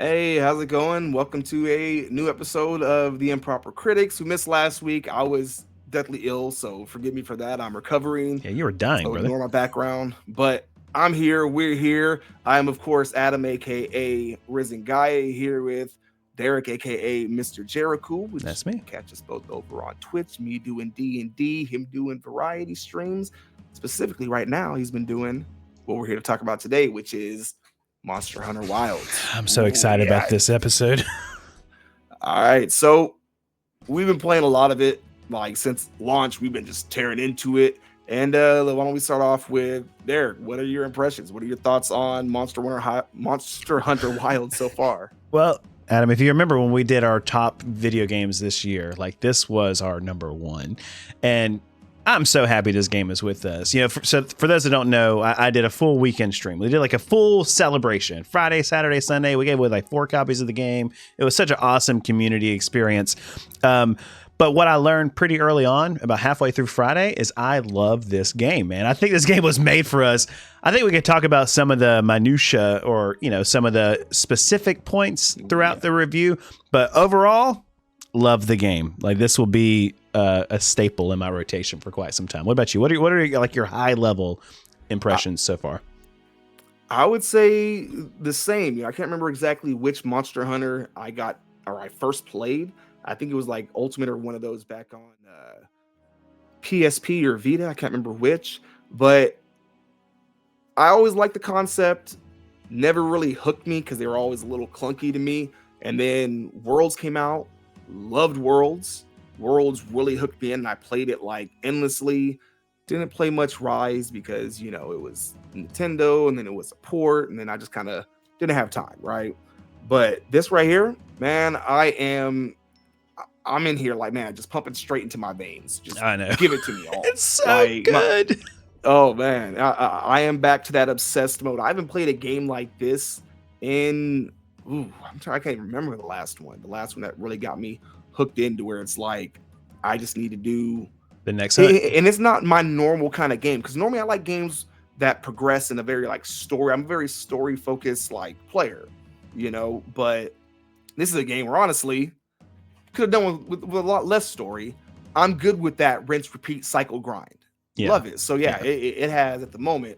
Hey, how's it going? Welcome to a new episode of the Improper Critics. We missed last week. I was deathly ill, so forgive me for that. I'm recovering, Yeah, you were dying, so brother. ignore my background. But I'm here. We're here. I am, of course, Adam, aka RisenGaia, here with Derick, aka MrJeriKu, which That's you me. can catch us both over on Twitch. Me doing D&D, him doing variety streams. Specifically, right now, he's been doing what we're here to talk about today, which is Monster Hunter Wilds. I'm so Ooh, excited about yeah. this episode. All right. So we've been playing a lot of it, like since launch. We've been just tearing into it. And why don't we start off with Derick? What are your impressions? What are your thoughts on Monster Hunter Wild so far? Well, Adam, if you remember when we did our top video games this year, like this was our number one. And I'm so happy this game is with us. You know, for those that don't know, I did a full weekend stream. We did like a full celebration. Friday, Saturday, Sunday. We gave away like 4 copies of the game. It was such an awesome community experience. But what I learned pretty early on, about halfway through Friday, is I love this game, man. I think this game was made for us. I think we could talk about some of the minutia or, you know, some of the specific points throughout the review. But overall, love the game. Like this will be a staple in my rotation for quite some time. What about you? What are like your high level impressions so far? I would say the same. I can't remember exactly which Monster Hunter I first played. I think it was like Ultimate or one of those back on PSP or Vita. I can't remember which, but I always liked the concept. Never really hooked me because they were always a little clunky to me. And then Worlds came out. Loved Worlds. Worlds really hooked me in. And I played it like endlessly. Didn't play much Rise because, it was Nintendo and then it was a port. And then I just kind of didn't have time, right? But this right here, man, I'm in here like, man, just pumping straight into my veins. Just I know. give it to me all. It's so good. Oh man, I am back to that obsessed mode. I haven't played a game like this in I can't even remember the last one. The last one that really got me hooked into where it's like I just need to do the next hunt. And it's not my normal kind of game because normally I like games that progress in a very like story. I'm a very story focused like player, but this is a game where honestly could have done with a lot less story. I'm good with that rinse repeat cycle grind. Yeah. Love it. So yeah. It has at the moment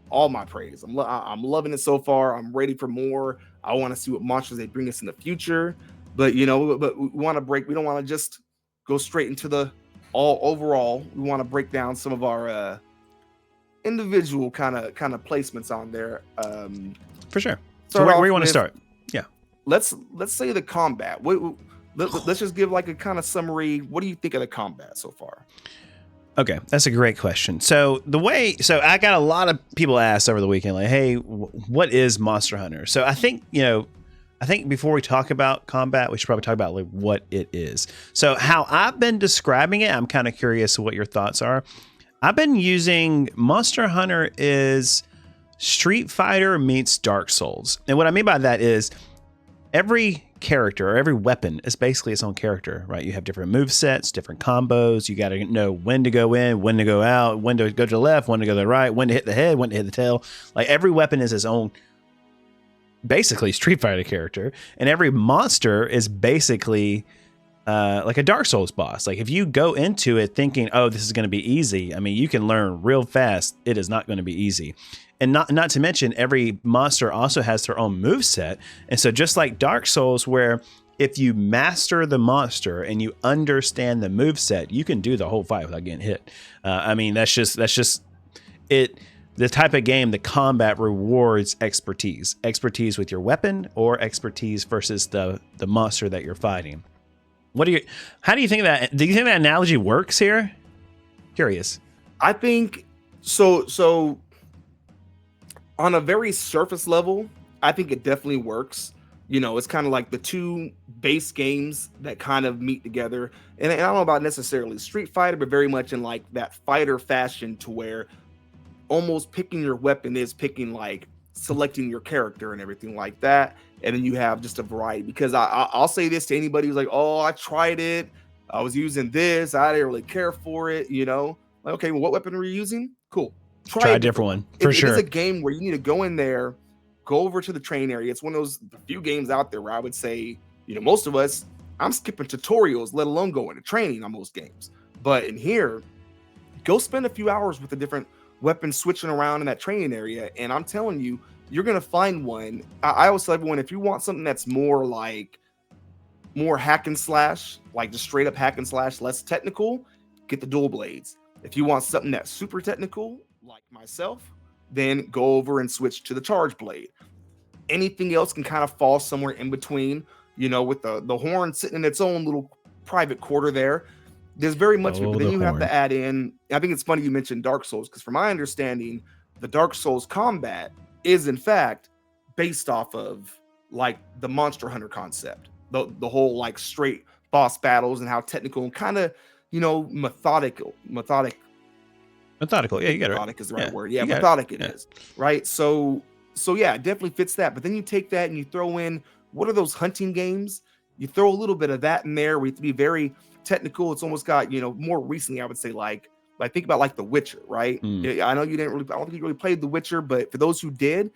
all my praise. I'm loving it so far. I'm ready for more. I want to see what monsters they bring us in the future. But we want to break. We don't want to just go straight into the all overall. We want to break down some of our individual kind of placements on there. For sure. So where you want to start? Yeah. Let's say the combat. Let's just give like a kind of summary. What do you think of the combat so far? Okay, that's a great question. So I got a lot of people asked over the weekend, like, hey, what is Monster Hunter? So I think before we talk about combat, we should probably talk about like what it is. So how I've been describing it, I'm kind of curious what your thoughts are. I've been using Monster Hunter is Street Fighter meets Dark Souls. And what I mean by that is every character or every weapon is basically its own character, right? You have different move sets, different combos. You got to know when to go in, when to go out, when to go to the left, when to go to the right, when to hit the head, when to hit the tail. Like every weapon is its own basically Street Fighter character, and every monster is basically like a Dark Souls boss. Like if you go into it thinking, oh, this is going to be easy, I mean, you can learn real fast. It is not going to be easy. And not to mention, every monster also has their own move set. And so just like Dark Souls, where if you master the monster and you understand the move set, you can do the whole fight without getting hit. I mean, that's just it. The type of game, the combat rewards expertise with your weapon or expertise versus the monster that you're fighting. How do you think that? Do you think that analogy works here? Curious. I think so. On a very surface level, I think it definitely works. It's kind of like the two base games that kind of meet together. And I don't know about necessarily Street Fighter, but very much in like that fighter fashion to where almost picking your weapon is picking like selecting your character and everything like that. And then you have just a variety because I'll say this to anybody who's like, oh, I tried it. I was using this. I didn't really care for it. Like, okay, well, what weapon are you using? Cool. Try a different one for sure. It is a game where you need to go in there go over to the train area. It's one of those few games out there where I would say, most of us, I'm skipping tutorials, let alone going to training on most games. But in here, go spend a few hours with the different weapons switching around in that training area. And I'm telling you, you're going to find one. I always tell everyone, if you want something that's more hack and slash, like just straight up hack and slash, less technical, get the dual blades. If you want something that's super technical, like myself, then go over and switch to the charge blade. Anything else can kind of fall somewhere in between, with the horn sitting in its own little private quarter there. There's very much, but then you have to add in, I think it's funny you mentioned Dark Souls, because from my understanding, the Dark Souls combat is in fact based off of like the Monster Hunter concept, the whole like straight boss battles and how technical and kind of, methodical. Yeah, you got it. Methodic is the right word. Yeah, methodic it is. Right. So yeah, it definitely fits that. But then you take that and you throw in, what are those hunting games? You throw a little bit of that in there. We have to be very technical. It's almost got, more recently, I would say, like think about like The Witcher, right? I know you didn't really, I don't think you really played The Witcher, but for those who did,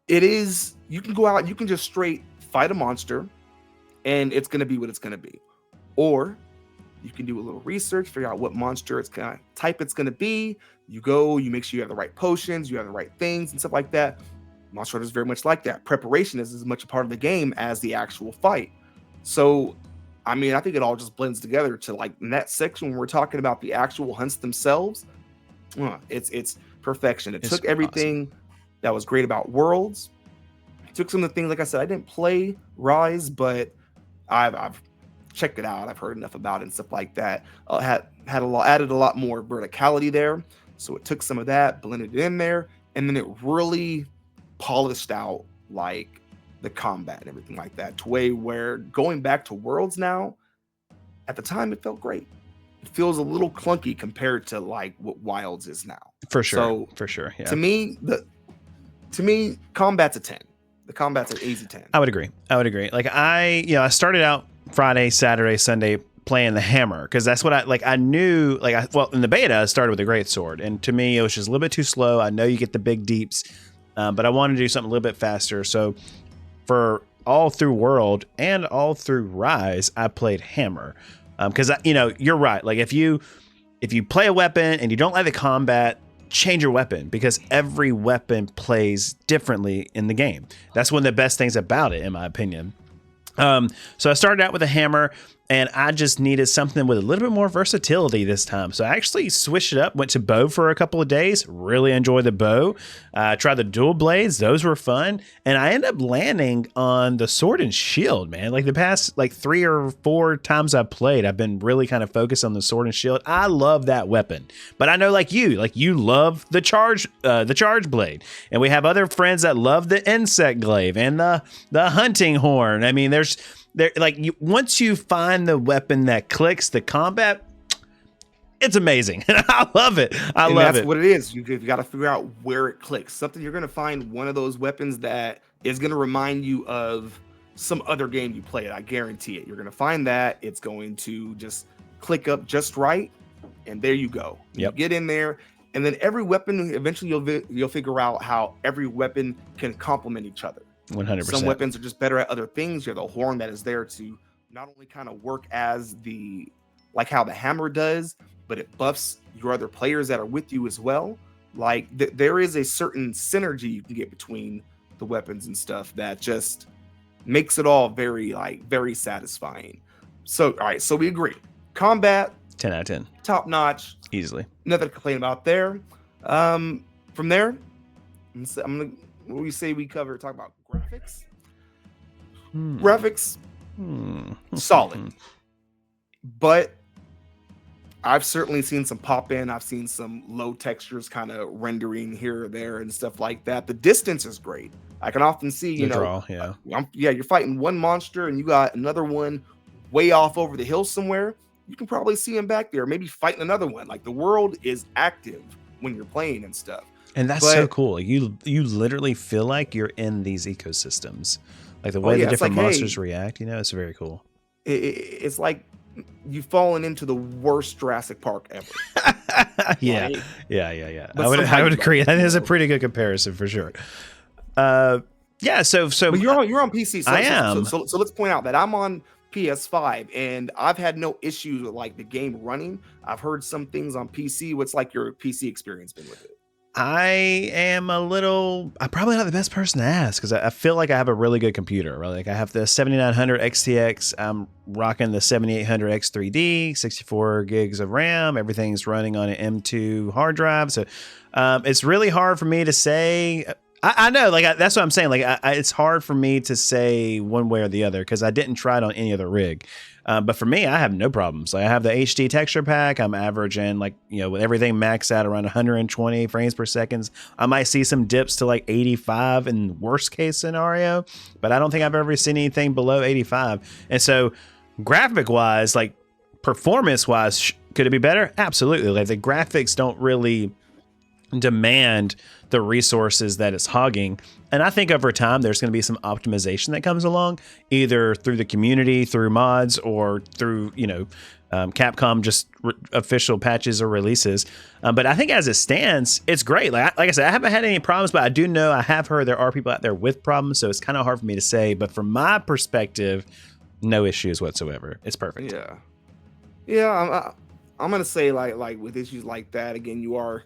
you can go out, you can just straight fight a monster and it's going to be what it's going to be. Or you can do a little research, figure out what monster type it's going to be. You go, you make sure you have the right potions, you have the right things and stuff like that. Monster Hunter is very much like that. Preparation is as much a part of the game as the actual fight. So, I think it all just blends together to like in that section when we're talking about the actual hunts themselves. It's perfection. It took everything that was great about Worlds. It took some of the things, like I said, I didn't play Rise, but I've checked it out. I've heard enough about it and stuff like that. Added a lot more verticality there. So it took some of that, blended it in there, and then it really polished out like the combat and everything like that to where going back to Worlds now, at the time it felt great. It feels a little clunky compared to like what Wilds is now. For sure. So for sure. Yeah. To me, combat's a 10. The combat's an easy 10. I would agree. Like I started out Friday, Saturday, Sunday playing the hammer because that's what I knew. In the beta, I started with a great sword, and to me, it was just a little bit too slow. I know you get the big deeps, but I wanted to do something a little bit faster. So for all through World and all through Rise, I played hammer because you're right. Like if you play a weapon and you don't like the combat, change your weapon because every weapon plays differently in the game. That's one of the best things about it, in my opinion. So I started out with a hammer and I just needed something with a little bit more versatility this time. So I actually switched it up, went to bow for a couple of days, really enjoyed the bow, tried the dual blades. Those were fun. And I ended up landing on the sword and shield, man. Like the past 3 or 4 times I've played, I've been really kind of focused on the sword and shield. I love that weapon, but I know like you love the charge blade, and we have other friends that love the insect glaive and the hunting horn. I mean, once you find the weapon that clicks, the combat, it's amazing. I love it. That's what it is. You've got to figure out where it clicks. Something you're going to find one of those weapons that is going to remind you of some other game you played. I guarantee it. You're going to find that it's going to just click up just right, and there you go. Yep. You get in there, and then every weapon, eventually you'll figure out how every weapon can complement each other. 100%. Some weapons are just better at other things. You have the horn that is there to not only kind of work as how the hammer does, but it buffs your other players that are with you as well. Like there is a certain synergy you can get between the weapons and stuff that just makes it all very satisfying. So, all right. So we agree. Combat, 10 out of 10. Top notch. Easily. Nothing to complain about there. From there, what we say we cover, talk about graphics. Graphics, solid. But I've certainly seen some pop in. I've seen some low textures kind of rendering here or there and stuff like that. The distance is great. I can often see, you're fighting one monster and you got another one way off over the hill somewhere. You can probably see him back there, maybe fighting another one. Like the world is active when you're playing and stuff. And that's so cool. You literally feel like you're in these ecosystems, like the way the different monsters react. It's very cool. It's like you've fallen into the worst Jurassic Park ever. Yeah. I would agree. That is a pretty good comparison for sure. Yeah. So But you're on PC. I am. So let's point out that I'm on PS5 and I've had no issues with like the game running. I've heard some things on PC. What's like your PC experience been with it? I'm probably not the best person to ask because I feel like I have a really good computer. Right? Like I have the 7900 XTX. I'm rocking the 7800 X3D, 64 gigs of RAM. Everything's running on an M2 hard drive. So it's really hard for me to say. I know, like that's what I'm saying. Like it's hard for me to say one way or the other because I didn't try it on any other rig. But for me, I have no problems. Like I have the HD texture pack. I'm averaging with everything maxed out around 120 frames per second. I might see some dips to like 85 in worst case scenario, but I don't think I've ever seen anything below 85. And so graphic wise, like performance wise, could it be better? Absolutely. Like the graphics don't really demand the resources that it's hogging. And I think over time, there's going to be some optimization that comes along, either through the community, through mods, or through, Capcom just official patches or releases. But I think as it stands, it's great. Like I said, I haven't had any problems, but I do know I have heard there are people out there with problems. So it's kind of hard for me to say. But from my perspective, no issues whatsoever. It's perfect. Yeah. Yeah. I'm going to say like with issues like that, again, you are,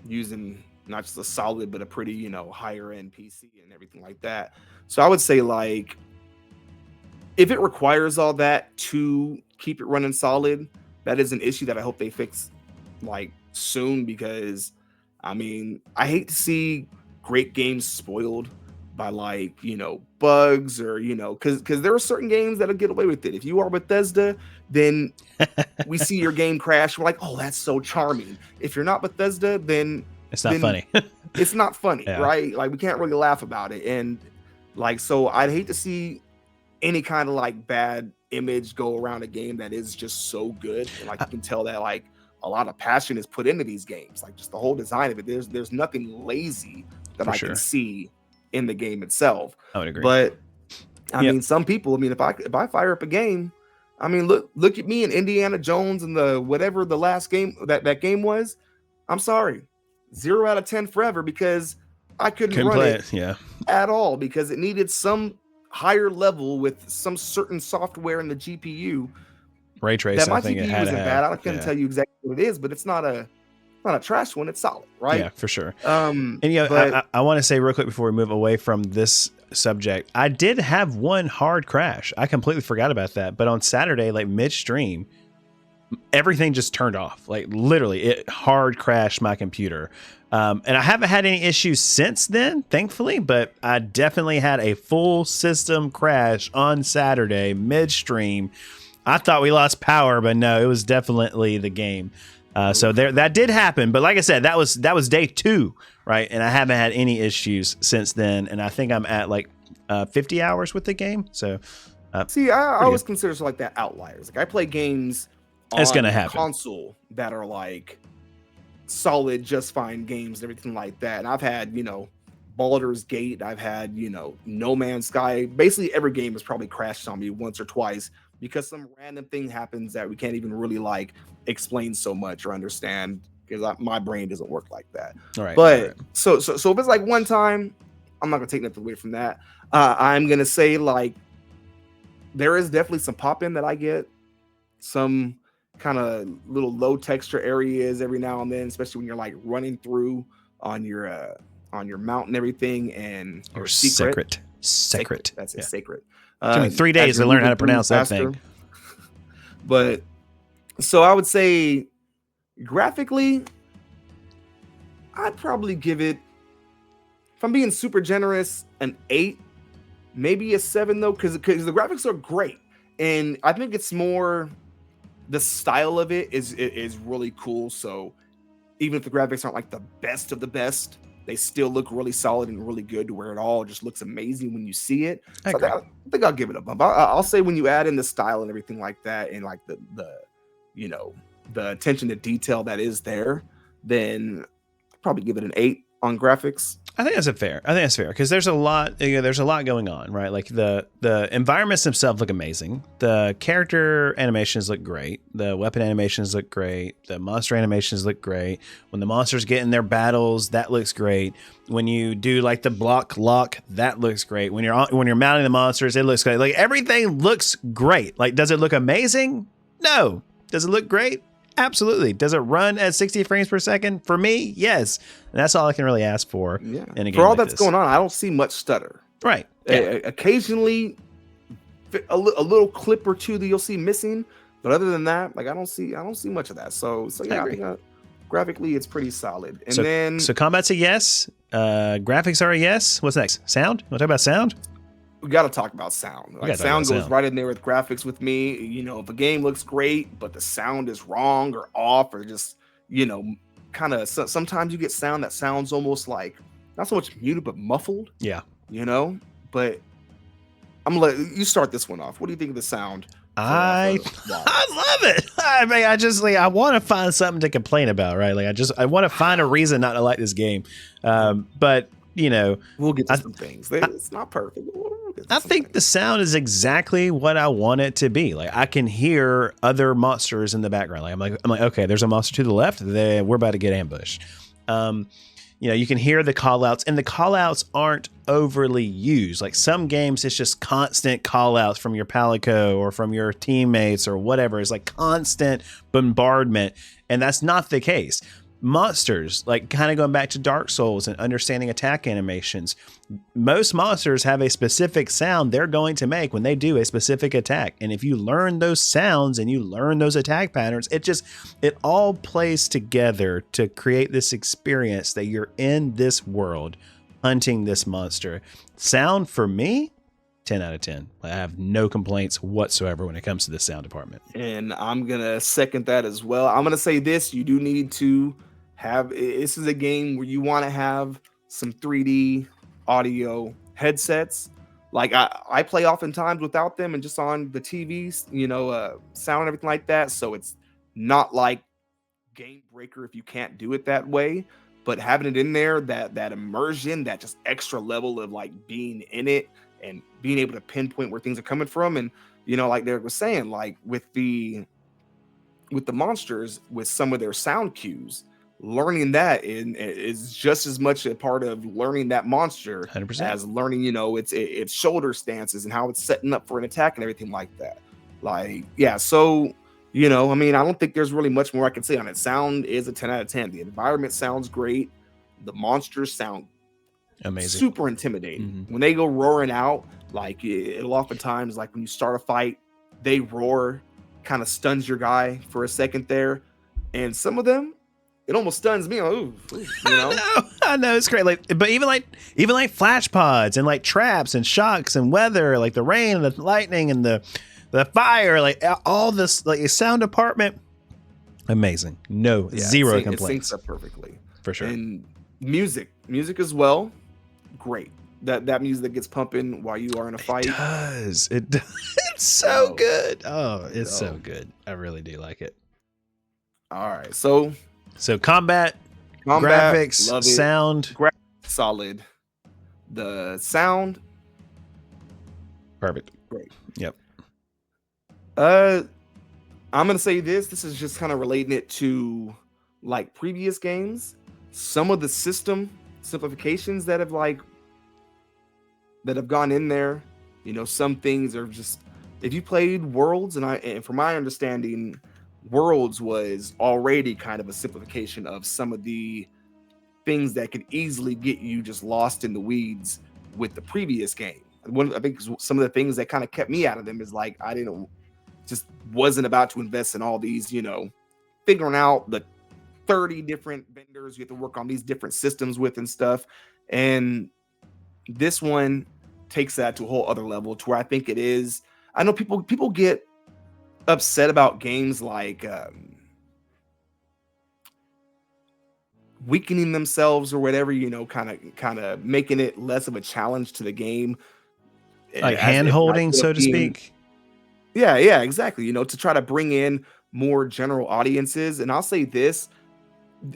using not just a solid, but a pretty, higher end PC and everything like that. So I would say like, if it requires all that to keep it running solid, that is an issue that I hope they fix like soon, because I mean, I hate to see great games spoiled by like, bugs or, because there are certain games that'll get away with it. If you are Bethesda, then we see your game crash. We're like, oh, that's so charming. If you're not Bethesda, then it's not funny. It's not funny, Yeah. right? Like we can't really laugh about it. And like, so I'd hate to see any kind of like bad image go around a game that is just so good. And like you can tell that like a lot of passion is put into these games. Like just the whole design of it. There's nothing lazy that I can see in the game itself. I would agree. But I mean, some people, if I fire up a game, I mean, look at me and Indiana Jones and the whatever the last game that game was. I'm sorry, 0 out of 10 forever, because I couldn't run play it at all, because it needed some higher level with some certain software in the GPU. Ray trace. That my GPU isn't bad. I couldn't tell you exactly what it is, but it's not a trash one. It's solid, right? Yeah, for sure. And I want to say real quick before we move away from this subject, I did have one hard crash. I completely forgot about that. But on Saturday, like midstream, everything just turned off. Like literally, it hard crashed my computer. And I haven't had any issues since then, thankfully. But I definitely had a full system crash on Saturday midstream. I thought we lost power, but no, it was definitely the game. So that did happen, but like I said, that was day 2, right? And I haven't had any issues since then, and I think I'm at like 50 hours with the game. So see, I always consider like that outliers. Like I play games on console that are like solid, just fine games and everything like that. And I've had Baldur's Gate, I've had No Man's Sky. Basically, every game has probably crashed on me once or twice, because some random thing happens that we can't even really like explain so much or understand, because my brain doesn't work like that. All right. But so if it's like one time, I'm not gonna take nothing away from that. I'm gonna say like there is definitely some pop in that I get, some kind of little low texture areas every now and then, especially when you're like running through on your mount and everything, and or sacred. That's it, sacred. Took me 3 days to learn how to pronounce that thing. But so I would say graphically, I'd probably give it, if I'm being super generous, an 8, maybe a 7 though, because the graphics are great. And I think it's more the style of it is really cool. So even if the graphics aren't like the best of the best, they still look really solid and really good, to where it all just looks amazing when you see it. So I think I'll give it a bump. I'll say when you add in the style and everything like that, and like the attention to detail that is there, then I'll probably give it an 8. on graphics. I think that's fair because there's a lot. There's a lot going on, right? Like the environments themselves look amazing. The character animations look great. The weapon animations look great. The monster animations look great. When the monsters get in their battles, that looks great. When you do like the block lock, that looks great. When you're mounting the monsters, it looks great. Like everything looks great. Like, does it look amazing? No. Does it look great? Absolutely. Does it run at 60 frames per second? For me, yes. And that's all I can really ask for in a game for all like that's this. going on, I don't see much stutter. Right. Yeah. Occasionally, a little clip or two that you'll see missing, but other than that, like I don't see much of that. So yeah, I think graphically it's pretty solid. And so combat's a yes. Graphics are a yes. What's next? Sound? Want to talk about sound? we got to talk about sound. Like sound goes right in there with graphics with me. You know, if a game looks great, but the sound is wrong or off or just, you know, kind of sometimes you get sound that sounds almost like not so much muted, but muffled. Yeah. You know, but I'm gonna let you start this one off. What do you think of the sound? I love it. I mean, I want to find something to complain about, right? Like I want to find a reason not to like this game. But you know, we'll get to some things. It's not perfect. I think the sound is exactly what I want it to be. Like I can hear other monsters in the background. Like I'm like, okay, there's a monster to the left. We're about to get ambushed. You know, you can hear the call outs, and the call outs aren't overly used. Like some games, it's just constant call outs from your palico or from your teammates or whatever. It's like constant bombardment. And that's not the case. Monsters, like kind of going back to Dark Souls and understanding attack animations, most monsters have a specific sound they're going to make when they do a specific attack. And if you learn those sounds and you learn those attack patterns, it all plays together to create this experience that you're in this world hunting this monster. Sound for me, 10 out of 10. I have no complaints whatsoever when it comes to the sound department. And I'm going to second that as well. I'm going to say this, you do need to this is a game where you want to have some 3D audio headsets. Like I play oftentimes without them and just on the TVs, you know, sound and everything like that. So it's not like game breaker if you can't do it that way, but having it in there, that immersion, that just extra level of like being in it and being able to pinpoint where things are coming from. And, you know, like Derick was saying, like with the monsters, with some of their sound cues, learning that is just as much a part of learning that monster 100%. As learning, you know, its shoulder stances and how it's setting up for an attack and everything like that. Like, yeah. So, you know, I mean, I don't think there's really much more I can say on it. Sound is a 10 out of 10. The environment sounds great. The monsters sound amazing, super intimidating. When they go roaring out, like it'll oftentimes, like when you start a fight, they roar, kind of stuns your guy for a second there. And some of them, it almost stuns me. Ooh, you know? I know it's great. Like, but even like flash pods and like traps and shocks and weather, like the rain and the lightning and the fire, like all this, like sound department, amazing. Zero complaints. It syncs up perfectly for sure. And music as well, great. That music that gets pumping while you are in a fight. It does. It's so good. Oh, it's so good. I really do like it. All right, so combat graphics, sound, solid. The sound, perfect. Great. Yep. I'm gonna say this is just kind of relating it to like previous games. Some of the system simplifications that have gone in there, you know, some things are just, if you played Worlds, and from my understanding, Worlds was already kind of a simplification of some of the things that could easily get you just lost in the weeds with the previous game. I think some of the things that kind of kept me out of them is like just wasn't about to invest in all these, you know, figuring out the 30 different vendors you have to work on these different systems with and stuff. And this one takes that to a whole other level to where I think it is. I know people get upset about games like weakening themselves or whatever, you know, kind of making it less of a challenge to the game, like hand holding, so to speak. Yeah, exactly. You know, to try to bring in more general audiences. And I'll say this,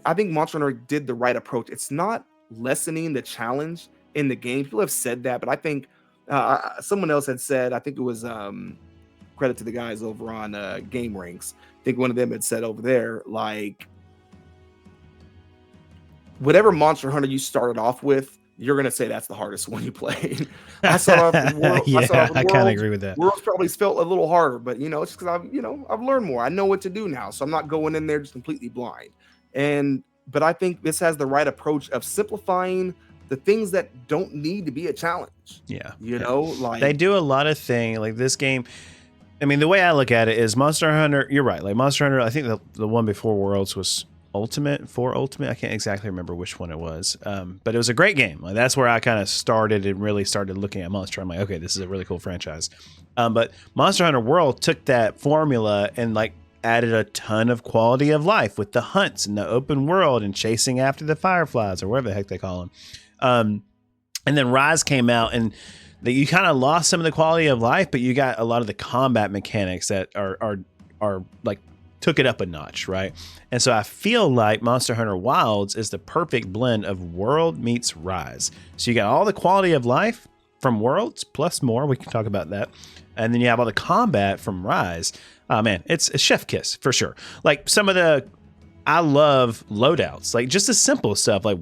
I think Monster Hunter did the right approach. It's not lessening the challenge in the game. People have said that, but I think someone else had said, I think it was credit to the guys over on Game Ranks. I think one of them had said over there, like, whatever Monster Hunter you started off with, you're gonna say that's the hardest one you played. I started off with World. Yeah, I started off with I kind of Worlds. agree with that. Worlds probably felt a little harder, but it's because I've learned more. I know what to do now, so I'm not going in there just completely blind. But I think this has the right approach of simplifying the things that don't need to be a challenge. Yeah. Like they do a lot of things like this game. I mean, the way I look at it is Monster Hunter. You're right. Like Monster Hunter, I think the one before Worlds was Ultimate. I can't exactly remember which one it was, but it was a great game. Like that's where I kind of started and really started looking at Monster. I'm like, okay, this is a really cool franchise. But Monster Hunter World took that formula and like added a ton of quality of life with the hunts and the open world and chasing after the fireflies or whatever the heck they call them. And then Rise came out and you kind of lost some of the quality of life, but you got a lot of the combat mechanics that are like took it up a notch, right? And so I feel like Monster Hunter Wilds is the perfect blend of World meets Rise. So you got all the quality of life from Worlds plus more. We can talk about that. And then you have all the combat from Rise. Oh man, it's a chef kiss for sure. Like I love loadouts, like just the simple stuff, like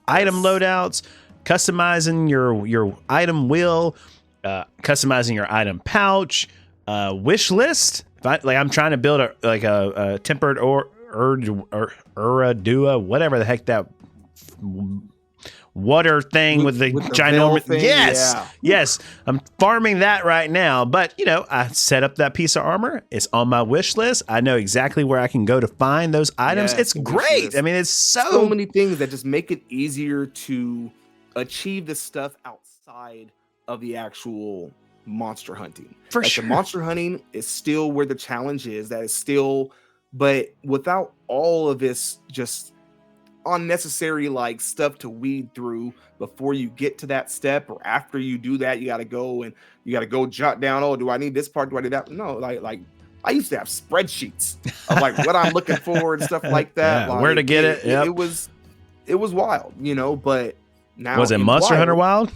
item loadouts, customizing your item wheel, customizing your item pouch, wish list. I'm trying to build a tempered Uradua, whatever the heck that water thing with the ginormous thing. Yes, I'm farming that right now. But I set up that piece of armor. It's on my wish list. I know exactly where I can go to find those items. It's great. I mean, it's so many things that just make it easier to achieve this stuff outside of the actual monster hunting. For sure. The monster hunting is still where the challenge is. That is still, but without all of this just unnecessary like stuff to weed through before you get to that step, or after you do that, you got to go jot down, oh, do I need this part? Do I need that? No, like I used to have spreadsheets of like what I'm looking for and stuff like that. Yeah, like, where to get it. Yep. It was wild, but now was it Monster Hunter Wild?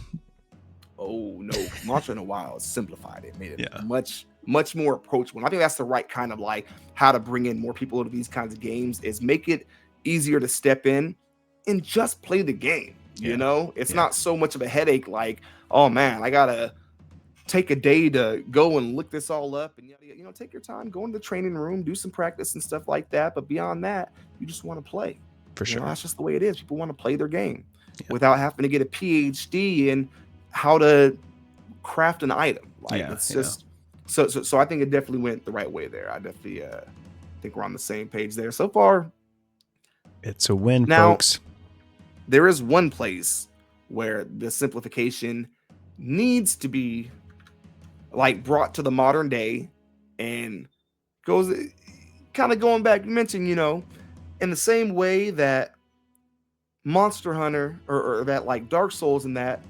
Oh no, Monster Hunter Wild simplified it, made it much more approachable. And I think that's the right kind of like how to bring in more people into these kinds of games, is make it easier to step in and just play the game. It's not so much of a headache like, oh man, I gotta take a day to go and look this all up, and take your time, go into the training room, do some practice and stuff like that. But beyond that, you just want to play. For sure. That's just the way it is. People want to play their game without having to get a PhD in how to craft an item. It's just so I think it definitely went the right way there. I definitely think we're on the same page there so far. It's a win, now, folks. There is one place where the simplification needs to be like brought to the modern day, and goes kind of going back, you mentioned, in the same way that Monster Hunter or that like Dark Souls and that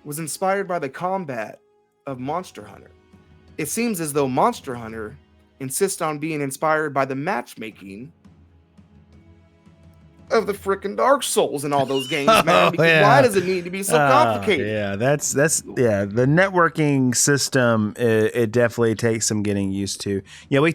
was inspired by the combat of Monster Hunter. It seems as though Monster Hunter insists on being inspired by the matchmaking of the freaking Dark Souls and all those games, man. Because why does it need to be so complicated? That's the networking system. It definitely takes some getting used to. Yeah, we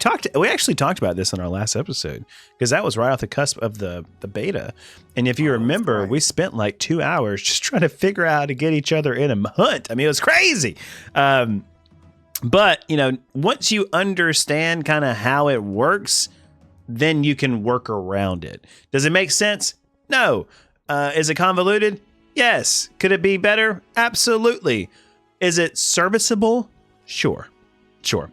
actually talked about this in our last episode, because that was right off the cusp of the beta. And if you remember, we spent like 2 hours just trying to figure out how to get each other in a hunt. I mean, it was crazy. But once you understand kind of how it works, then you can work around it. Does it make sense? No. Is it convoluted? Yes. Could it be better? Absolutely. Is it serviceable? Sure.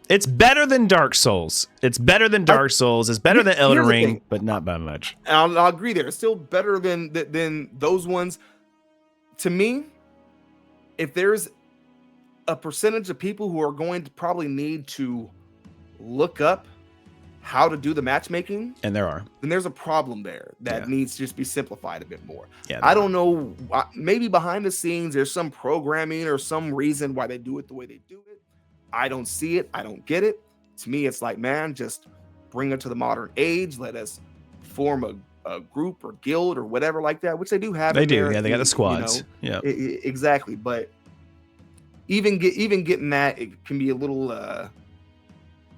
It's better than Dark Souls. It's better than Elden Ring, but not by much. I'll agree there. It's still better than those ones. To me, if there's a percentage of people who are going to probably need to look up how to do the matchmaking, and there are, then there's a problem there that needs to just be simplified a bit more. I don't know, maybe behind the scenes there's some programming or some reason why they do it the way they do it. I don't see it. I don't get it. To me, it's like, man, just bring it to the modern age. Let us form a group or guild or whatever like that, which they do have They in do. there. Yeah, they got the You squads. know, Yeah. exactly. But even getting that, it can be a little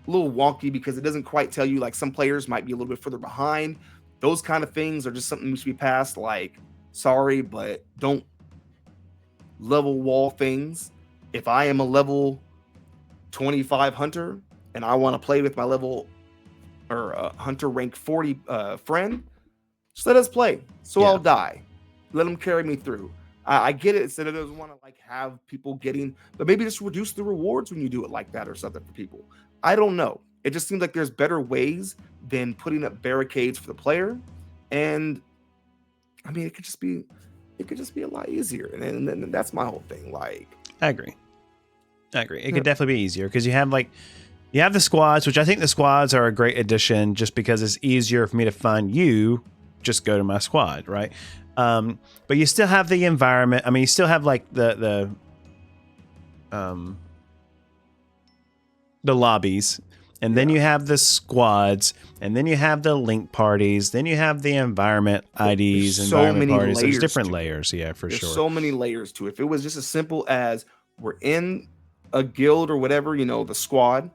wonky because it doesn't quite tell you, like, some players might be a little bit further behind. Those kind of things are just something we should be past. Like, sorry, but don't level wall things. If I am a level 25 hunter and I want to play with my level or hunter rank 40 friend, just let us play. So Yeah. I'll die. Let them carry me through. I get it. Instead of doesn't want to like have people getting, but maybe just reduce the rewards when you do it like that or something for people. I don't know. It just seems like there's better ways than putting up barricades for the player. And I mean, it could just be a lot easier. And that's my whole thing. Like, I agree. It could definitely be easier because you have the squads, which I think the squads are a great addition just because it's easier for me to find you. Just go to my squad, right? But you still have the environment. I mean, you still have like the lobbies, and then you have the squads, and then you have the link parties, then you have the environment IDs, environment parties. There's different layers, yeah, for sure. There's so many layers to it. If it was just as simple as we're in a guild or whatever, you know, the squad,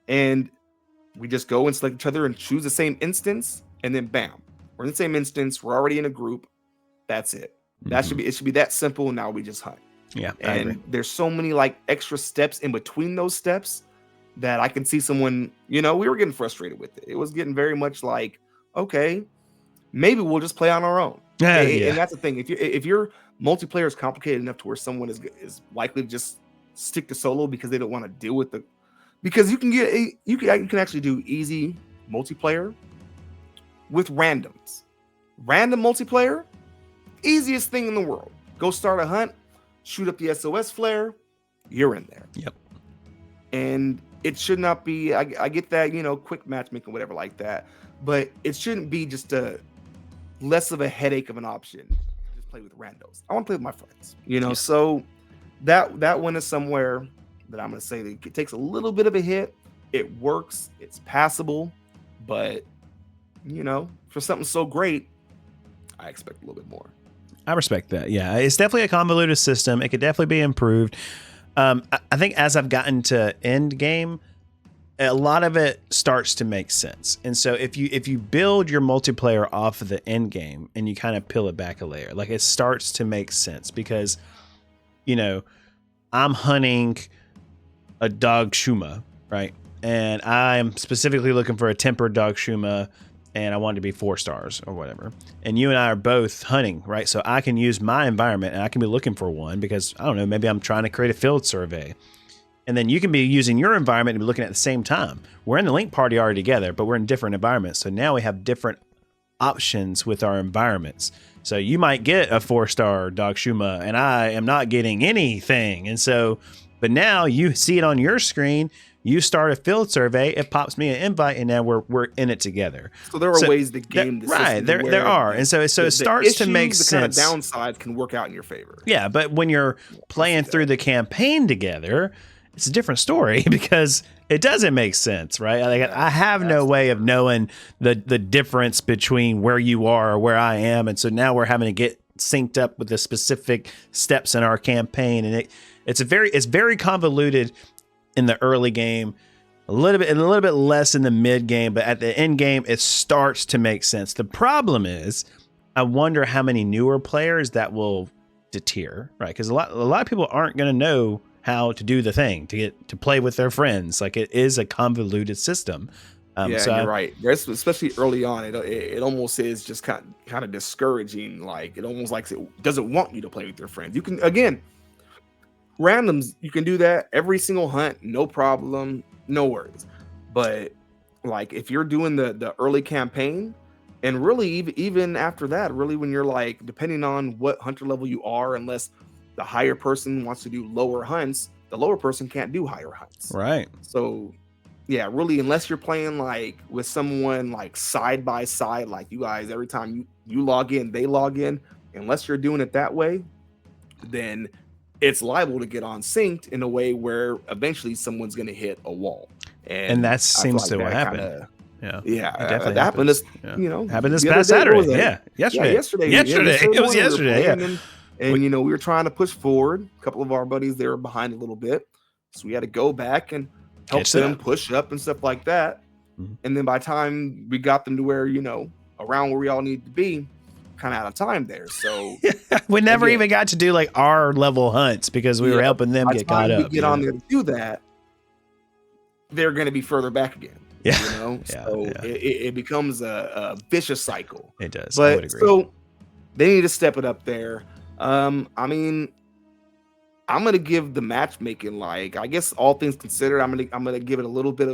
and we just go and select each other and choose the same instance, and then bam, we're in the same instance. We're already in a group. That's it. It should be that simple. Now we just hunt. Yeah, and there's so many like extra steps in between those steps that I can see someone, you know, we were getting frustrated with it. It was getting very much like, okay, maybe we'll just play on our own. And that's the thing. If your multiplayer is complicated enough to where someone is likely to just stick to solo because they don't want to deal with because you can actually do easy multiplayer with randoms. Random multiplayer, easiest thing in the world. Go start a hunt, shoot up the SOS flare, you're in there. Yep. And it should not be, I get that, you know, quick matchmaking, whatever like that, but it shouldn't be just a less of a headache of an option. Just play with randos. I want to play with my friends, you know. So that one is somewhere that I'm going to say that it takes a little bit of a hit. It works, it's passable, but you know, for something so great, I expect a little bit more. I respect that. Yeah, it's definitely a convoluted system. It could definitely be improved. I think as I've gotten to end game, a lot of it starts to make sense. And so if you build your multiplayer off of the end game and you kind of peel it back a layer, like it starts to make sense because, you know, I'm hunting a dog shuma, right? And I'm specifically looking for a tempered dog shuma, and I want it to be 4 stars or whatever. And you and I are both hunting, right? So I can use my environment and I can be looking for one because, I don't know, maybe I'm trying to create a field survey. And then you can be using your environment and be looking at the same time. We're in the link party already together, but we're in different environments. So now we have different options with our environments. So you might get a 4-star dog shuma and I am not getting anything. And so, but now you see it on your screen. You start a field survey, it pops me an invite, and now we're in it together. So there are ways to game the system. Right, there are. And so it starts to make sense. The kind of downsides can work out in your favor. Yeah, but when you're playing through the campaign together, it's a different story because it doesn't make sense, right? Like, I have no way of knowing the difference between where you are or where I am. And so now we're having to get synced up with the specific steps in our campaign. And it's very convoluted in the early game, a little bit less in the mid game, but at the end game, it starts to make sense. The problem is, I wonder how many newer players that will deter, right? Because a lot of people aren't going to know how to do the thing to get to play with their friends. Like, it is a convoluted system. So you're right. Especially early on, it almost is just kind of discouraging. Like, it almost like it doesn't want you to play with your friends. You can, again, randoms, you can do that every single hunt, no problem, no worries. But like, if you're doing the early campaign, and really even after that, really when you're like, depending on what hunter level you are, unless the higher person wants to do lower hunts, the lower person can't do higher hunts. Right. So yeah, really, unless you're playing like with someone like side by side, like you guys, every time you log in, they log in, unless you're doing it that way, then it's liable to get on synced in a way where eventually someone's going to hit a wall. And that seems to happen. Yeah. Yeah, It definitely that happened happens. this, Yeah. you know, Happened this the other past day. What Saturday. was that? Yeah. Yeah, Yesterday. yesterday. Yesterday. It was morning we were yesterday. Yeah. playing, and We, you know, we were trying to push forward. A couple of our buddies, they were behind a little bit, so we had to go back and help catch that them up. push up and stuff like that. Mhm. And then by the time we got them to where, you know, around where we all need to be, kind of out of time there. So We never again, even got to do like our level hunts because we were yeah, helping them by the get caught time we up. get on there to do that, they're going to be further back again. Yeah. You know, Yeah. so Yeah. it becomes a vicious cycle. It does. I would But agree. so they need to step it up there. I mean, I'm gonna give the matchmaking, like, I guess all things considered, I'm gonna give it a little bit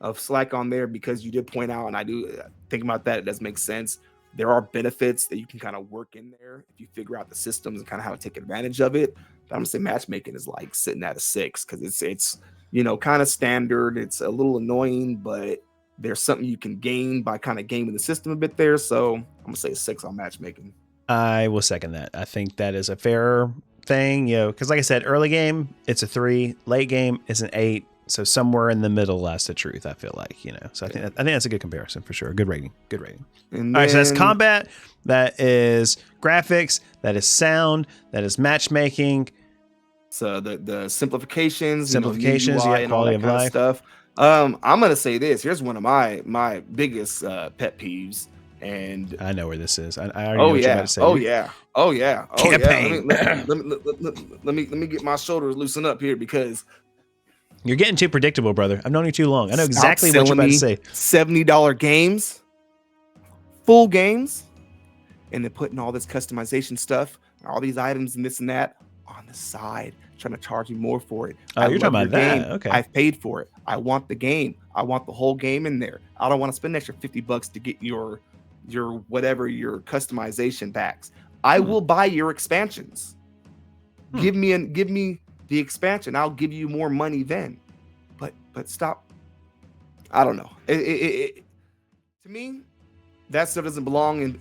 of slack on there, because you did point out, and I do think about that. It does make sense. There are benefits that you can kind of work in there if you figure out the systems and kind of how to take advantage of it. But I'm gonna say matchmaking is like sitting at a 6, because it's you know, kind of standard. It's a little annoying, but there's something you can gain by kind of gaming the system a bit there. So I'm gonna say 6 on matchmaking. I will second that. I think that is a fair thing, you know, because like I said, early game, it's a 3, late game, it's an 8. So somewhere in the middle lies the truth, I feel like, you know. So I think that's a good comparison for sure. Good rating. Good rating. And All right, so that's then- combat, that is graphics, that is sound, that is matchmaking. So the simplifications, Simplifications, you know, yeah, UI and all quality that of kind life. of stuff. I'm gonna say this. Here's one of my biggest pet peeves. And I know where this is. I already know what you're about to say. oh yeah. Campaign. Let me get my shoulders loosened up here, because You're getting too predictable, brother. I've known you too long. I know stop exactly what you're selling about to me say. $70 games, full games, and then putting all this customization stuff, all these items and this and that on the side, trying to charge me more for it. Oh, you're talking love about your that. game. Okay. I've paid for it. I want the game. I want the whole game in there. I don't want to spend an extra $50 to get your whatever your customization packs. I will buy your expansions. Give me the expansion. I'll give you more money then. But stop. I don't know. To me, that stuff doesn't belong in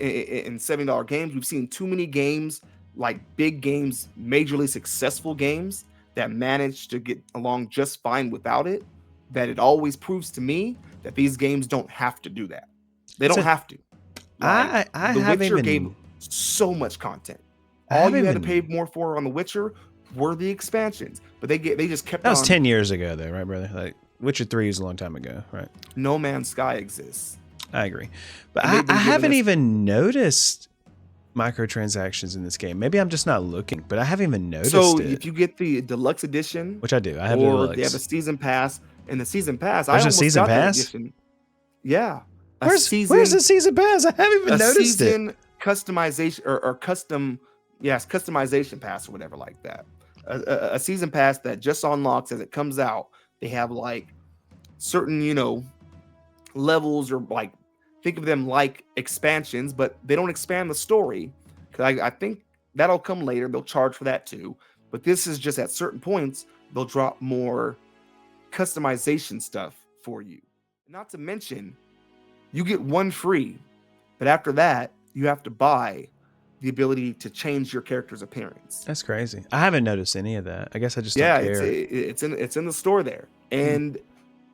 $70 games. We've seen too many games, like big games, majorly successful games, that manage to get along just fine without it. That it always proves to me that these games don't have to do that. They don't have to. Like, I The haven't Witcher even gave so much content. I All you haven't had to even- pay more for on The Witcher were the expansions, but they just kept That was on. 10 years ago, though, right, brother? Like Witcher 3 is a long time ago, right? No Man's Sky exists. I agree, but And they've I been giving haven't us- even noticed microtransactions in this game. Maybe I'm just not looking, but I haven't even noticed So it. if you get the deluxe edition, Which I do. I have or the they have a deluxe. season pass, and the season pass, I There's a almost season got that pass? edition. Yeah, Where's the season pass? I haven't even a noticed it. season customization or custom, yes, customization pass or whatever like that. A season pass that just unlocks as it comes out. They have like certain, you know, levels, or like, think of them like expansions, but they don't expand the story. Because I think that'll come later. They'll charge for that too. But this is just at certain points, they'll drop more customization stuff for you. Not to mention, you get one free, but after that, you have to buy the ability to change your character's appearance. That's crazy. I haven't noticed any of that. I guess I just Yeah, don't care. it's in the store there, and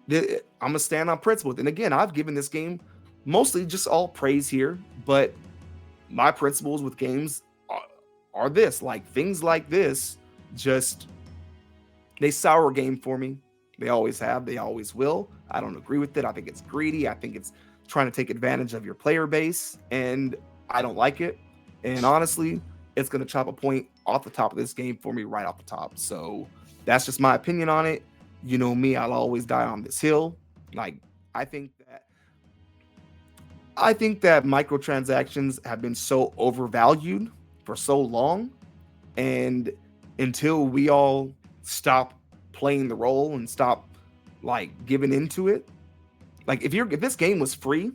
I'm gonna stand on principle. And again, I've given this game mostly just all praise here, but my principles with games are this, like things like this, just they sour a game for me. They always have, they always will. I don't agree with it. I think it's greedy. I think it's trying to take advantage of your player base, and I don't like it. And honestly, it's going to chop a point off the top of this game for me right off the top. So that's just my opinion on it. You know me, I'll always die on this hill. Like, I think that microtransactions have been so overvalued for so long, and until we all stop playing the role and stop like giving into it. Like if this game was free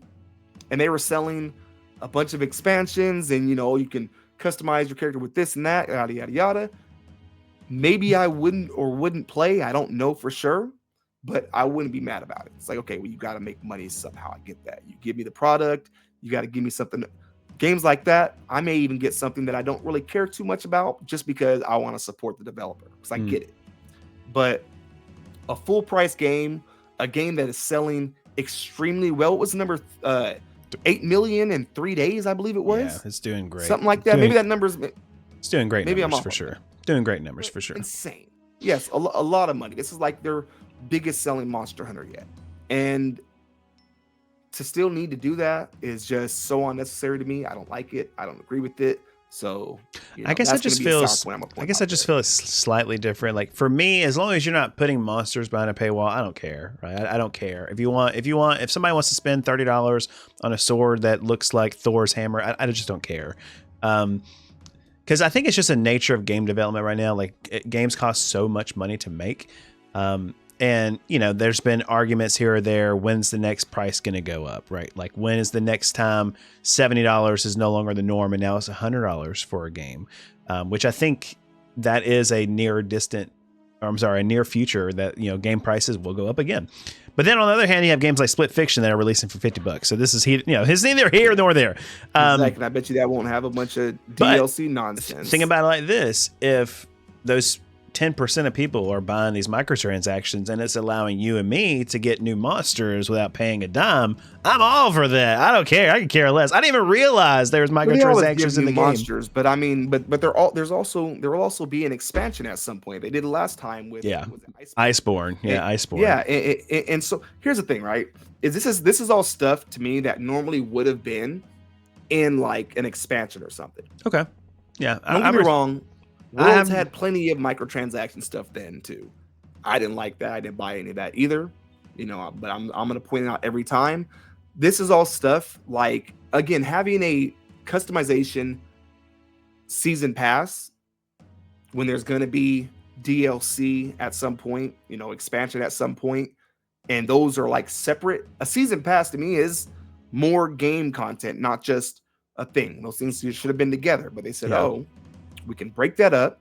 and they were selling a bunch of expansions, and you know, you can customize your character with this and that, yada yada yada, maybe I wouldn't play. I don't know for sure, but I wouldn't be mad about it. It's like, okay, well, you got to make money somehow. I get that. You give me the product, you got to give me something. Games like that, I may even get something that I don't really care too much about, just because I want to support the developer, because I get it. But a full price game, a game that is selling extremely well. What was the number? 8 million in 3 days, I believe it was. Yeah, it's doing great. Something like that. Maybe that number's. It's doing great maybe numbers I'm for sure. Doing great numbers for sure. Insane. Yes, a lot of money. This is like their biggest selling Monster Hunter yet, and to still need to do that is just so unnecessary to me. I don't like it. I don't agree with it. So I guess I just feel it's slightly different. Like for me, as long as you're not putting monsters behind a paywall, I don't care. Right? I don't care if somebody wants to spend $30 on a sword that looks like Thor's hammer, I just don't care. Because I think it's just a nature of game development right now. Like games cost so much money to make. And, there's been arguments here or there. When's the next price going to go up, right? Like, when is the next time $70 is no longer the norm and now it's $100 for a game? Which I think that is a near future that, game prices will go up again. But then on the other hand, you have games like Split Fiction that are releasing for $50. So this is, it's neither here nor there. Exactly. I bet you that won't have a bunch of DLC nonsense. Think about it like this. If those 10% of people are buying these microtransactions and it's allowing you and me to get new monsters without paying a dime, I'm all for that. I don't care. I can care less. I didn't even realize there was microtransactions in the monsters, game. But I mean, but there will also be an expansion at some point. They did it last time with Iceborne. Iceborne. Yeah, and so here's the thing, right? This is all stuff to me that normally would have been in like an expansion or something. Okay. Yeah. Don't get me wrong. Worlds had plenty of microtransaction stuff then too. I didn't like that. I didn't buy any of that either. But I'm going to point it out every time. This is all stuff like, again, having a customization season pass when there's going to be DLC at some point, expansion at some point, and those are like separate. A season pass to me is more game content, not just a thing. Those things should have been together, but they said, we can break that up.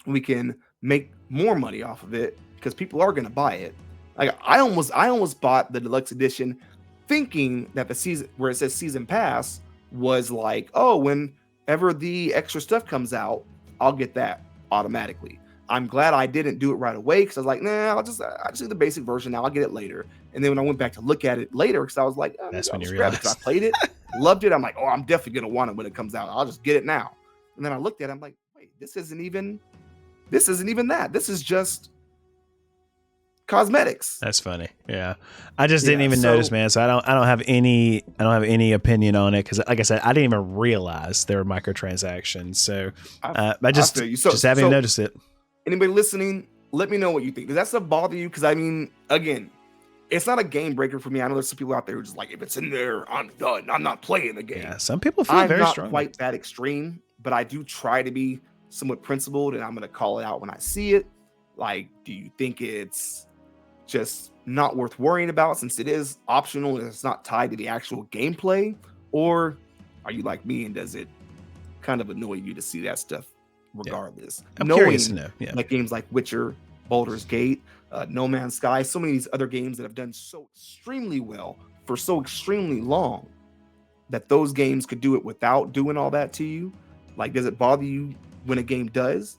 We can make more money off of it because people are going to buy it. Like I almost bought the deluxe edition thinking that the season where it says season pass was like, oh, whenever the extra stuff comes out, I'll get that automatically. I'm glad I didn't do it right away because I was like, nah, I'll just do the basic version now. I'll get it later. And then when I went back to look at it later, because I was like, that's when you realized I played it, loved it. I'm like, oh, I'm definitely gonna want it when it comes out. I'll just get it now. And then I looked at it, I'm like, wait, this isn't even that. This is just cosmetics. That's funny. Yeah. I just didn't even notice, man. So I don't have any opinion on it because like I said, I didn't even realize there were microtransactions. So I just haven't noticed it. Anybody listening, let me know what you think. Does that stuff bother you? Because I mean, again, it's not a game breaker for me. I know there's some people out there who are just like, if it's in there, I'm done. I'm not playing the game. Yeah, some people feel very strong. I'm not quite that extreme, but I do try to be somewhat principled, and I'm going to call it out when I see it. Like, do you think it's just not worth worrying about since it is optional and it's not tied to the actual gameplay? Or are you like me and does it kind of annoy you to see that stuff regardless? I'm curious to know. Yeah. Like games like Witcher, Baldur's Gate, No Man's Sky, so many of these other games that have done so extremely well for so extremely long that those games could do it without doing all that to you. Like, does it bother you when a game does,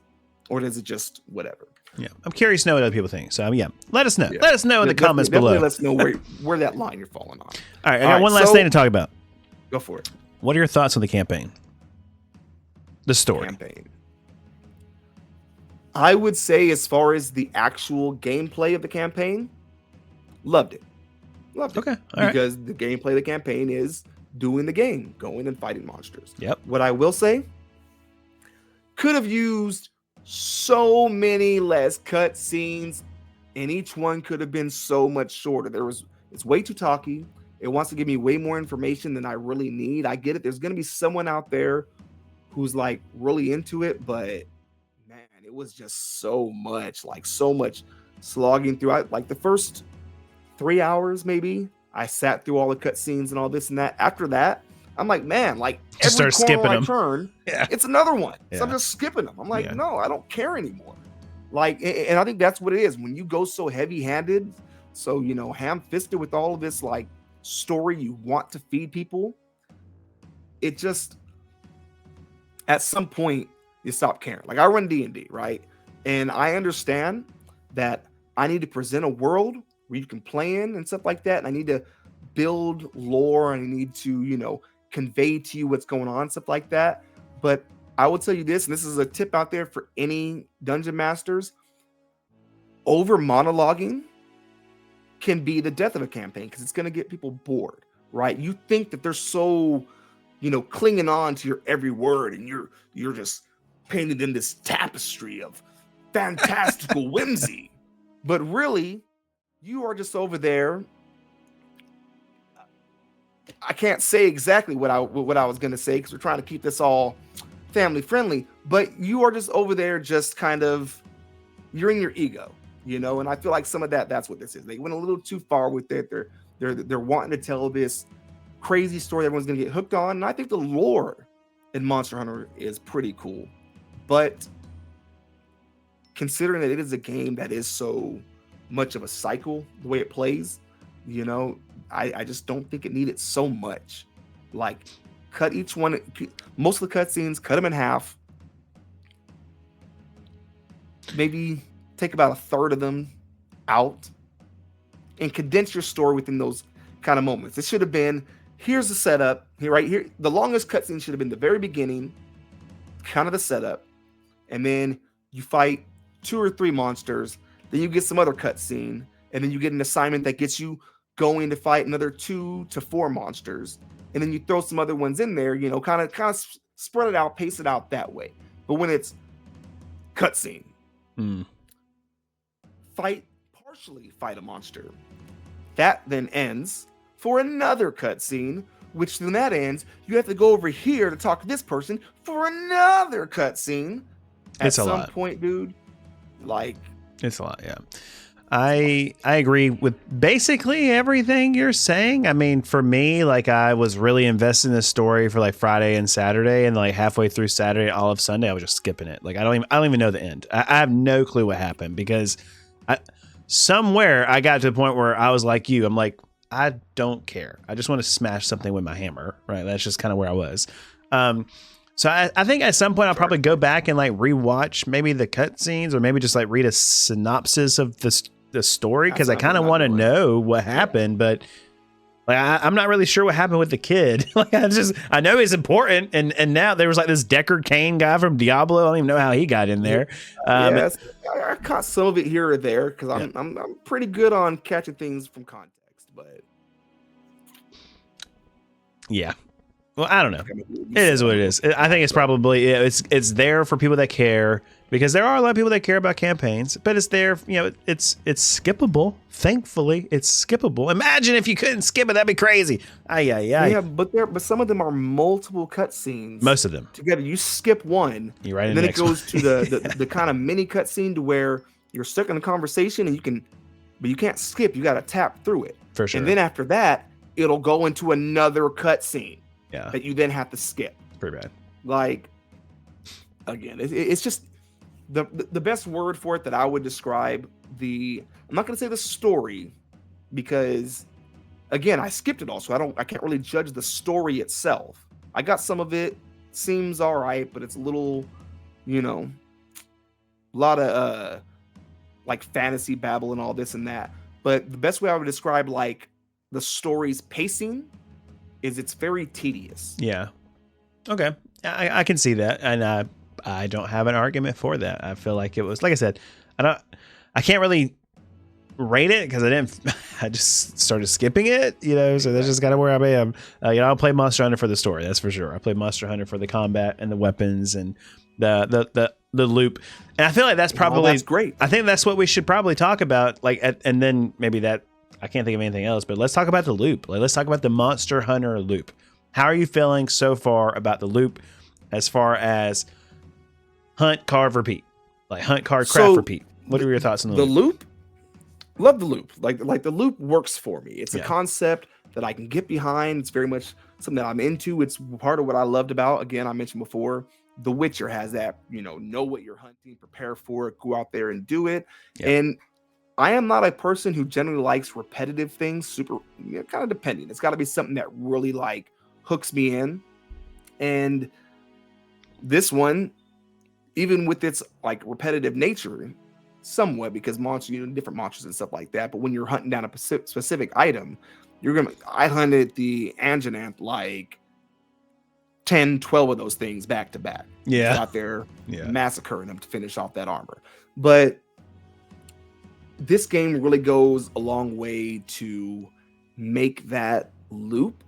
or does it just whatever? Yeah, I'm curious to know what other people think. So let us know. Yeah. Let us know in the comments below. Let us know where that line you're falling on. All right, I got one last thing to talk about. Go for it. What are your thoughts on the campaign? The story. Campaign. I would say, as far as the actual gameplay of the campaign, loved it. Okay. Because the gameplay of the campaign is doing the game, going and fighting monsters. Yep. What I will say, could have used so many less cut scenes, and each one could have been so much shorter. It's way too talky. It wants to give me way more information than I really need. I get it. There's going to be someone out there who's like really into it, but man, it was just so much slogging through. Like the first 3 hours, maybe I sat through all the cutscenes and all this and that. After that, I'm like, man, like just every start skipping them. Turn, it's another one. Yeah. So I'm just skipping them. I'm like, no, I don't care anymore. Like, and I think that's what it is when you go so heavy-handed, so ham-fisted with all of this like story you want to feed people. It just, at some point, you stop caring. Like I run D&D, right? And I understand that I need to present a world where you can plan and stuff like that. And I need to build lore and I need to, convey to you what's going on, stuff like that. But I will tell you this, and this is a tip out there for any dungeon masters: over monologuing can be the death of a campaign because it's going to get people bored, right? You think that they're so, clinging on to your every word, and you're just painted in this tapestry of fantastical whimsy, but really, you are just over there. I can't say exactly what I was going to say because we're trying to keep this all family friendly, but you are just over there, just kind of, you're in your ego, and I feel like some of that's what this is. They went a little too far with it. They're wanting to tell this crazy story everyone's going to get hooked on, and I think the lore in Monster Hunter is pretty cool, but considering that it is a game that is so much of a cycle, the way it plays, I just don't think it needed so much. Like, cut each one, most of the cutscenes, cut them in half. Maybe take about a third of them out and condense your story within those kind of moments. It should have been, here's the setup, right here. The longest cutscene should have been the very beginning, kind of the setup, and then you fight 2 or 3 monsters, then you get some other cutscene, and then you get an assignment that gets you going to fight another 2 to 4 monsters, and then you throw some other ones in there, kind of spread it out, pace it out that way. But when it's cutscene, partially fight a monster, that then ends for another cutscene, which then that ends, you have to go over here to talk to this person for another cutscene. At some point, dude, like, it's a lot, yeah. I agree with basically everything you're saying. I mean, for me, like, I was really invested in this story for like Friday and Saturday, and like halfway through Saturday, all of Sunday, I was just skipping it. Like, I don't even know the end. I have no clue what happened because somewhere I got to the point where I was like you. I'm like, I don't care. I just want to smash something with my hammer, right? That's just kind of where I was. So I think at some point I'll probably go back and like rewatch maybe the cutscenes, or maybe just like read a synopsis of the story, because I kind of want to know what happened. But like I'm not really sure what happened with the kid. Like I know he's important, and now there was like this Deckard Cain guy from Diablo. I don't even know how he got in there. Yes, I caught some of it here or there because I'm pretty good on catching things from context, but yeah. Well, I don't know. It is what it is. I think it's probably, it's there for people that care, because there are a lot of people that care about campaigns, but it's there, it's skippable. Thankfully, it's skippable. Imagine if you couldn't skip it, that'd be crazy. Yeah, but some of them are multiple cutscenes. Most of them together. You skip one, you're right, and then it goes to the kind of mini cutscene to where you're stuck in a conversation and you can't skip. You got to tap through it for sure. And then after that, it'll go into another cutscene. Yeah, that you then have to skip. Pretty bad. Like, again, it's just the best word for it that I would describe I'm not going to say the story, because again, I skipped it all, so I can't really judge the story itself. I got some of it, seems all right, but it's a little, a lot of like fantasy babble and all this and that. But the best way I would describe like the story's pacing is it's very tedious. Yeah. Okay. I can see that. And I don't have an argument for that. I feel like it was, like I said, I can't really rate it because I just started skipping it, so that's just kind of where I am. I'll play Monster Hunter for the story. That's for sure. I play Monster Hunter for the combat and the weapons and the loop. And I feel like that's probably that's great. I think that's what we should probably talk about. And then maybe that, I can't think of anything else, but let's talk about the loop. Let's talk about the Monster Hunter loop. How are you feeling so far about the loop as far as hunt, carve, repeat? Like hunt, carve, craft, repeat. What are your thoughts on the loop? Love the loop. Like the loop works for me. It's a concept that I can get behind. It's very much something that I'm into. It's part of what I loved about, again, I mentioned before, The Witcher has that, know what you're hunting, prepare for it, go out there and do it. Yeah. And I am not a person who generally likes repetitive things, super, kind of depending. It's got to be something that really like hooks me in. And this one, even with its like repetitive nature, somewhat because monsters, different monsters and stuff like that. But when you're hunting down a specific item, I hunted the Anjanath like 10, 12 of those things back to back. Yeah. Got there, massacring them to finish off that armor. But this game really goes a long way to make that loop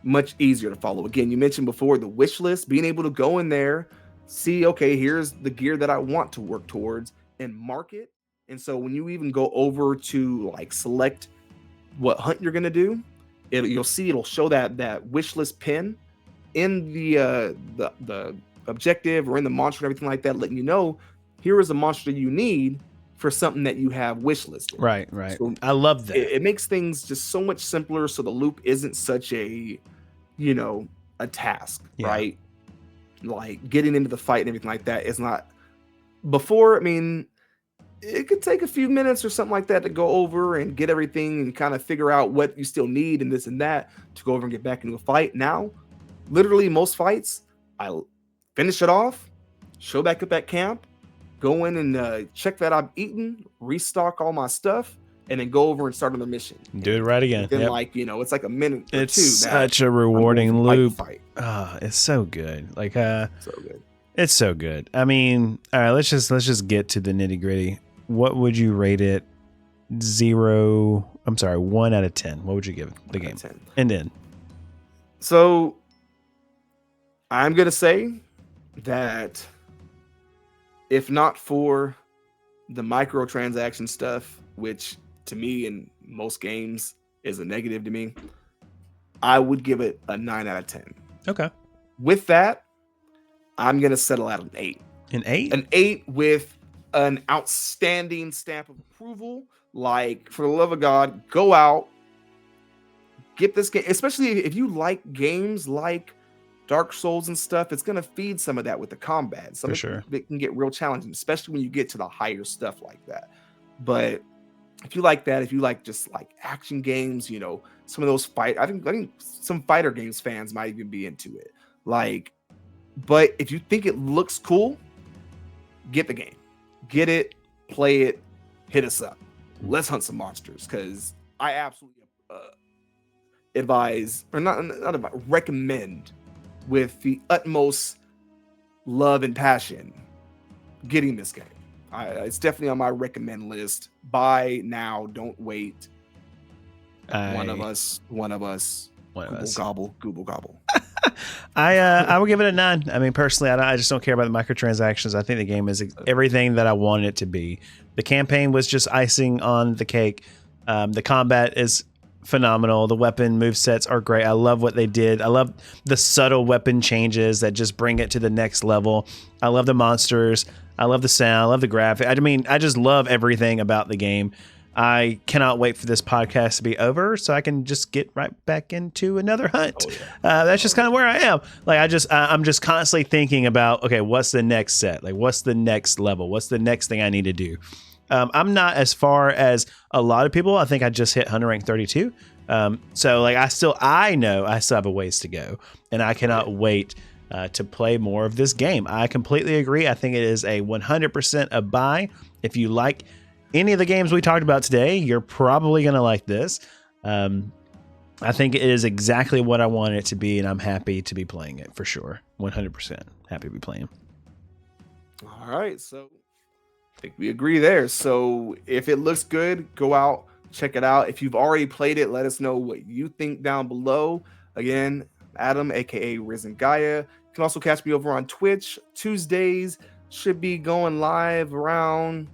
much easier to follow. Again, you mentioned before the wish list, being able to go in there, see, okay, here's the gear that I want to work towards and mark it. And so when you even go over to like select what hunt you're going to do, you'll see it'll show that wish list pin in the objective or in the monster and everything like that, letting you know here is a monster you need for something that you have wish listed. Right. So I love that. It makes things just so much simpler, so the loop isn't such a a task, right? Like getting into the fight and everything like that is not. Before, I mean, it could take a few minutes or something like that to go over and get everything and kind of figure out what you still need and this and that to go over and get back into a fight. Now, literally most fights, I finish it off, show back up at camp, go in and check that I've eaten, restock all my stuff, and then go over and start another mission. Do it right again. Then it's like a minute or it's two. It's such a rewarding loop. Fight. Oh, it's so good. Like so good. It's so good. I mean, all right, let's just get to the nitty gritty. What would you rate it? 1 out of 10. What would you give the game? 10. And then. So I'm gonna say that if not for the microtransaction stuff, which to me in most games is a negative to me, I would give it a 9 out of 10. Okay. With that, I'm going to settle at an 8. An 8? An 8 with an outstanding stamp of approval. Like, for the love of God, go out, get this game, especially if you like games like Dark Souls and stuff. It's going to feed some of that with the combat. For sure. It can get real challenging, especially when you get to the higher stuff like that. But if you like that, if you like just like action games, some of those I think some fighter games fans might even be into it. Like, but if you think it looks cool, get the game, get it, play it, hit us up. Let's hunt some monsters, because I absolutely advise, or not advise, recommend with the utmost love and passion getting this game. It's definitely on my recommend list. Buy now, don't wait. One of us. Gobble. I would give it a 9. I mean, personally, I just don't care about the microtransactions. I think the game is everything that I want it to be. The campaign was just icing on the cake. The combat is phenomenal. The weapon movesets are great. I love what they did. I love the subtle weapon changes that just bring it to the next level. I love the monsters. I love the sound. I llove the graphic. I mean, I just love everything about the game. I cannot wait for this podcast to be over so I can just get right back into another hunt. That's just kind of where I am. Like, I'm just constantly thinking about, okay, what's the next set? Like, what's the next level? What's the next thing I need to do? I'm not as far as a lot of people. I think I just hit Hunter rank 32. So like, I know I still have a ways to go, and I cannot wait to play more of this game. I completely agree. I think it is a 100% a buy. If you like any of the games we talked about today, you're probably going to like this. I think it is exactly what I want it to be, and I'm happy to be playing it for sure. 100% happy to be playing. All right. So I think we agree there. So if it looks good, go out, check it out. If you've already played it, let us know what you think down below. Again, Adam, aka RisenGaia. You can also catch me over on Twitch. Tuesdays should be going live around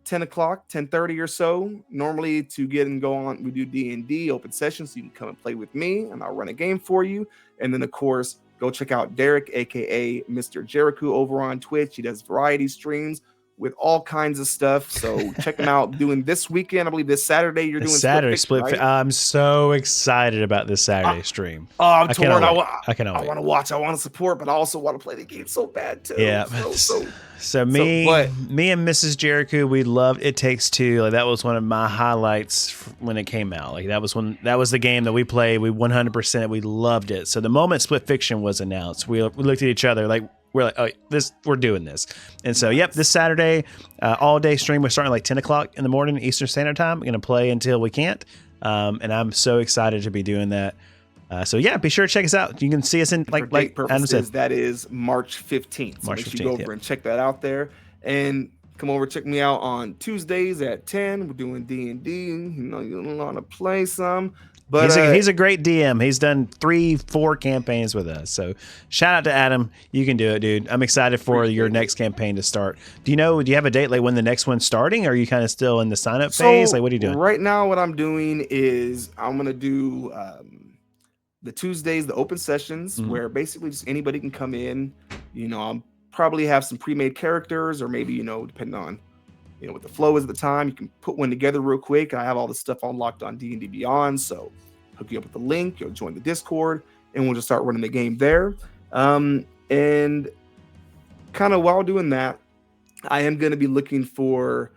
10 o'clock, 10:30 or so. Normally, to get and go on, we do D&D open sessions, so you can come and play with me, and I'll run a game for you. And then, of course, go check out Derick, aka MrJeriKu, over on Twitch. He does variety streams with all kinds of stuff. So check him out. Doing this weekend, I believe this Saturday, you're doing Saturday split. right? I'm so excited about this Saturday stream. I'm torn. I cannot wait. I want to watch. I want to support, but I also want to play the game so bad too. Yeah. So me and MrJeriKu, we loved It Takes Two. Like, that was one of my highlights when it came out. Like, that was the game that we played. We 100%. We loved it. So the moment Split Fiction was announced, we looked at each other like, we're like, oh, we're doing this. And so, yep, this Saturday, all day stream. We're starting like 10 o'clock in the morning Eastern Standard Time. We're going to play until we can't. And I'm so excited to be doing that. So yeah, be sure to check us out. You can see us in like Adam said. That is March 15th. So March make sure you go over and check that out there. And come over, check me out on Tuesdays at 10. We're doing D&D. You know, you want to play some. But he's a great DM. He's done 3-4 campaigns with us. So shout out to Adam. You can do it, dude. I'm excited for your next campaign to start. Do you have a date like when the next one's starting? Or are you kind of still in the sign up phase? Like, what are you doing? Right now, what I'm doing is I'm going to do the Tuesdays, the open sessions, where basically just anybody can come in. You know, I'll probably have some pre-made characters, or maybe, you know, depending on, you know, what the flow is at the time, you can put one together real quick. I have all the stuff unlocked on D&D Beyond, so hook you up with the link, you'll join the Discord, and we'll just start running the game there. And kind of while doing that, I am going to be looking for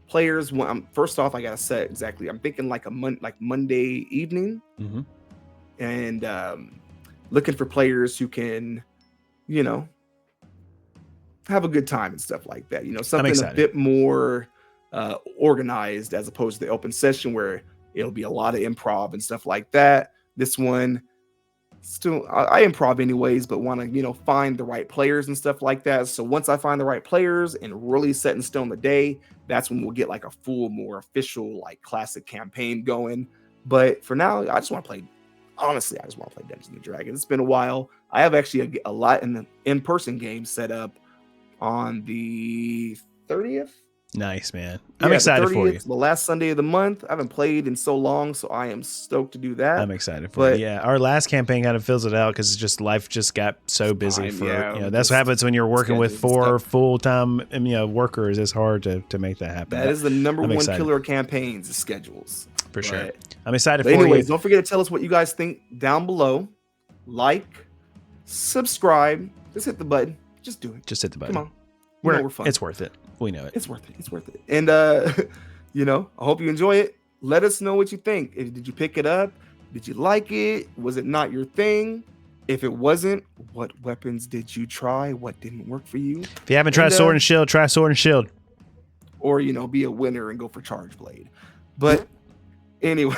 players. First off, I got to set exactly. I'm thinking like Monday evening, and looking for players who can, you know, have a good time and stuff like that. You know, something a bit more organized as opposed to the open session where it'll be a lot of improv and stuff like that. This one, still, I improv anyways, but want to, you know, find the right players and stuff like that. So once I find the right players and really set in stone the day, that's when we'll get like a full, more official, like classic campaign going. But for now, I just want to play. Honestly, I just want to play Dungeons and Dragons. It's been a while. I have actually a lot in the in-person game set up on the 30th. Nice, man. I'm excited for you. The last Sunday of the month. I haven't played in so long, so I am stoked to do that. I'm excited for you. Yeah, our last campaign kind of fills it out because just life just got so busy. You know, that's what happens when you're working with 4 full-time, you know, workers. It's hard to make that happen. That is the number one killer of campaigns, is schedules. For sure. I'm excited for you. Don't forget to tell us what you guys think down below. Like, subscribe. Just hit the button. Just do it. Just hit the button. Come on. We're fun. It's worth it. We know it. It's worth it. It's worth it. And, you know, I hope you enjoy it. Let us know what you think. Did you pick it up? Did you like it? Was it not your thing? If it wasn't, what weapons did you try? What didn't work for you? If you haven't tried Sword and Shield, try Sword and Shield. Or, you know, be a winner and go for Charge Blade. But anyway,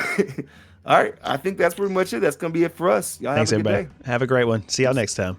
all right. I think that's pretty much it. That's going to be it for us. Y'all Thanks, have a good everybody. day. Have a great one. See y'all next time.